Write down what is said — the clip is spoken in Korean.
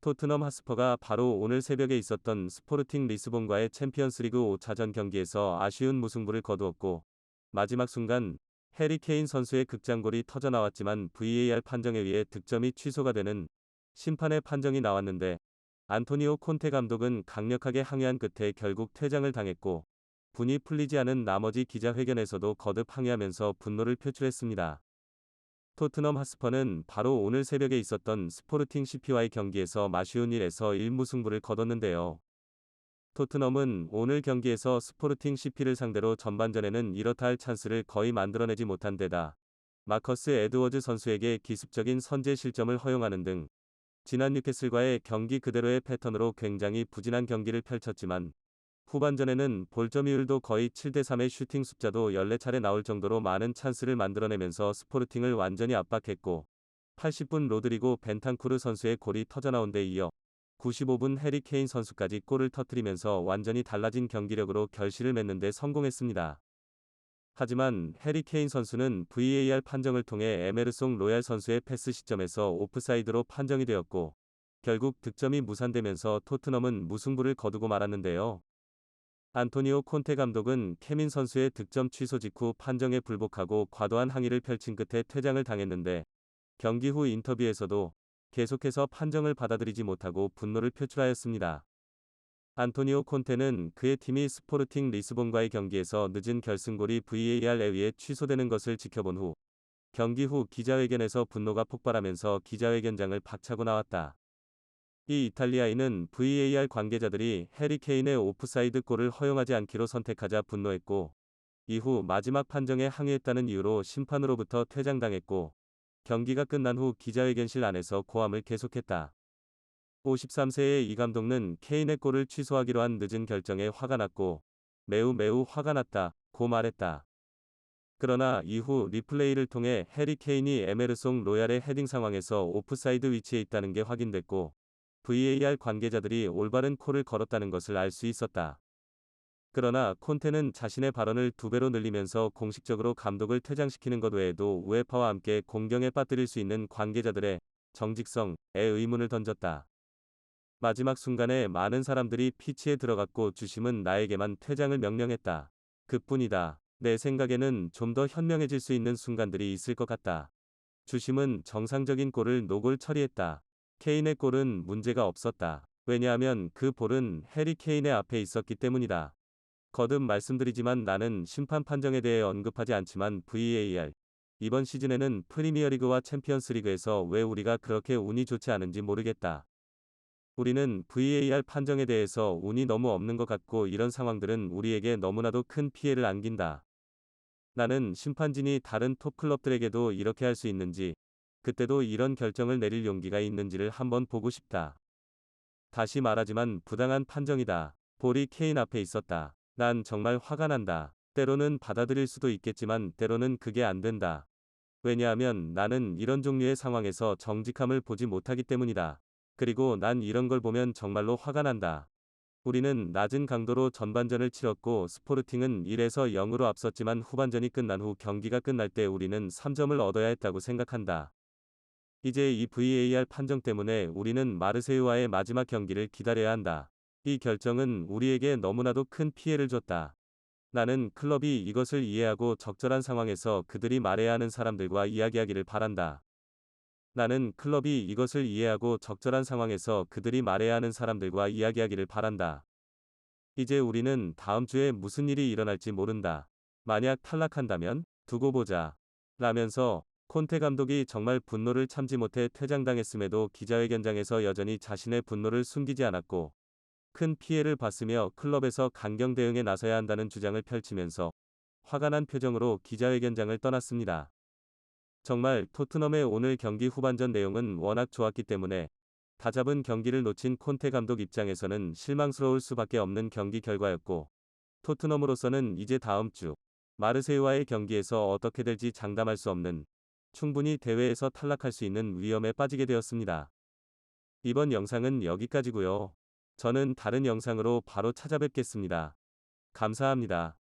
토트넘 핫스퍼가 바로 오늘 새벽에 있었던 스포르팅 리스본과의 챔피언스리그 5차전 경기에서 아쉬운 무승부를 거두었고, 마지막 순간 해리 케인 선수의 극장골이 터져 나왔지만 VAR 판정에 의해 득점이 취소가 되는 심판의 판정이 나왔는데, 안토니오 콘테 감독은 강력하게 항의한 끝에 결국 퇴장을 당했고, 분이 풀리지 않은 나머지 기자회견에서도 거듭 항의하면서 분노를 표출했습니다. 토트넘 핫스퍼는 바로 오늘 새벽에 있었던 스포르팅 CP와의 경기에서 아쉬운 1에서 1무승부를 거뒀는데요. 토트넘은 오늘 경기에서 스포르팅 CP를 상대로 전반전에는 이렇다 할 찬스를 거의 만들어내지 못한 데다 마커스 에드워즈 선수에게 기습적인 선제 실점을 허용하는 등 지난 뉴캐슬과의 경기 그대로의 패턴으로 굉장히 부진한 경기를 펼쳤지만, 후반전에는 볼 점유율도 거의 7대3의 슈팅 숫자도 14차례 나올 정도로 많은 찬스를 만들어내면서 스포르팅을 완전히 압박했고, 80분 로드리고 벤탄쿠르 선수의 골이 터져나온 데 이어 95분 해리 케인 선수까지 골을 터뜨리면서 완전히 달라진 경기력으로 결실을 맺는 데 성공했습니다. 하지만 해리 케인 선수는 VAR 판정을 통해 에메르송 로얄 선수의 패스 시점에서 오프사이드로 판정이 되었고, 결국 득점이 무산되면서 토트넘은 무승부를 거두고 말았는데요. 안토니오 콘테 감독은 케민 선수의 득점 취소 직후 판정에 불복하고 과도한 항의를 펼친 끝에 퇴장을 당했는데, 경기 후 인터뷰에서도 계속해서 판정을 받아들이지 못하고 분노를 표출하였습니다. 안토니오 콘테는 그의 팀이 스포르팅 리스본과의 경기에서 늦은 결승골이 VAR에 의해 취소되는 것을 지켜본 후 경기 후 기자회견에서 분노가 폭발하면서 기자회견장을 박차고 나왔다. 이 이탈리아인은 VAR 관계자들이 해리 케인의 오프사이드 골을 허용하지 않기로 선택하자 분노했고, 이후 마지막 판정에 항의했다는 이유로 심판으로부터 퇴장당했고, 경기가 끝난 후 기자회견실 안에서 고함을 계속했다. 53세의 이 감독은 케인의 골을 취소하기로 한 늦은 결정에 화가 났고, 매우 화가 났다고 말했다. 그러나 이후 리플레이를 통해 해리 케인이 에메르송 로얄의 헤딩 상황에서 오프사이드 위치에 있다는 게 확인됐고, VAR 관계자들이 올바른 콜을 걸었다는 것을 알 수 있었다. 그러나 콘테는 자신의 발언을 2배로 늘리면서 공식적으로 감독을 퇴장시키는 것 외에도 우에파와 함께 공경에 빠뜨릴 수 있는 관계자들의 정직성에 의문을 던졌다. 마지막 순간에 많은 사람들이 피치에 들어갔고 주심은 나에게만 퇴장을 명령했다. 그뿐이다. 내 생각에는 좀 더 현명해질 수 있는 순간들이 있을 것 같다. 주심은 정상적인 골을 노골 처리했다. 케인의 골은 문제가 없었다. 왜냐하면 그 볼은 해리 케인의 앞에 있었기 때문이다. 거듭 말씀드리지만 나는 심판 판정에 대해 언급하지 않지만 VAR 이번 시즌에는 프리미어리그와 챔피언스리그에서 왜 우리가 그렇게 운이 좋지 않은지 모르겠다. 우리는 VAR 판정에 대해서 운이 너무 없는 것 같고 이런 상황들은 우리에게 너무나도 큰 피해를 안긴다. 나는 심판진이 다른 톱 클럽들에게도 이렇게 할 수 있는지, 그때도 이런 결정을 내릴 용기가 있는지를 한번 보고 싶다. 다시 말하지만 부당한 판정이다. 볼이 케인 앞에 있었다. 난 정말 화가 난다. 때로는 받아들일 수도 있겠지만 때로는 그게 안 된다. 왜냐하면 나는 이런 종류의 상황에서 정직함을 보지 못하기 때문이다. 그리고 난 이런 걸 보면 정말로 화가 난다. 우리는 낮은 강도로 전반전을 치렀고 스포르팅은 1에서 0으로 앞섰지만 후반전이 끝난 후 경기가 끝날 때 우리는 3점을 얻어야 했다고 생각한다. 이제 이 VAR 판정 때문에 우리는 마르세유와의 마지막 경기를 기다려야 한다. 이 결정은 우리에게 너무나도 큰 피해를 줬다. 나는 클럽이 이것을 이해하고 적절한 상황에서 그들이 말해야 하는 사람들과 이야기하기를 바란다. 나는 클럽이 이것을 이해하고 적절한 상황에서 그들이 말해야 하는 사람들과 이야기하기를 바란다. 이제 우리는 다음 주에 무슨 일이 일어날지 모른다. 만약 탈락한다면 두고 보자. 라면서 콘테 감독이 정말 분노를 참지 못해 퇴장당했음에도 기자회견장에서 여전히 자신의 분노를 숨기지 않았고, 큰 피해를 봤으며 클럽에서 강경 대응에 나서야 한다는 주장을 펼치면서 화가 난 표정으로 기자회견장을 떠났습니다. 정말 토트넘의 오늘 경기 후반전 내용은 워낙 좋았기 때문에 다잡은 경기를 놓친 콘테 감독 입장에서는 실망스러울 수밖에 없는 경기 결과였고, 토트넘으로서는 이제 다음 주 마르세유와의 경기에서 어떻게 될지 장담할 수 없는, 충분히 대회에서 탈락할 수 있는 위험에 빠지게 되었습니다. 이번 영상은 여기까지고요. 저는 다른 영상으로 바로 찾아뵙겠습니다. 감사합니다.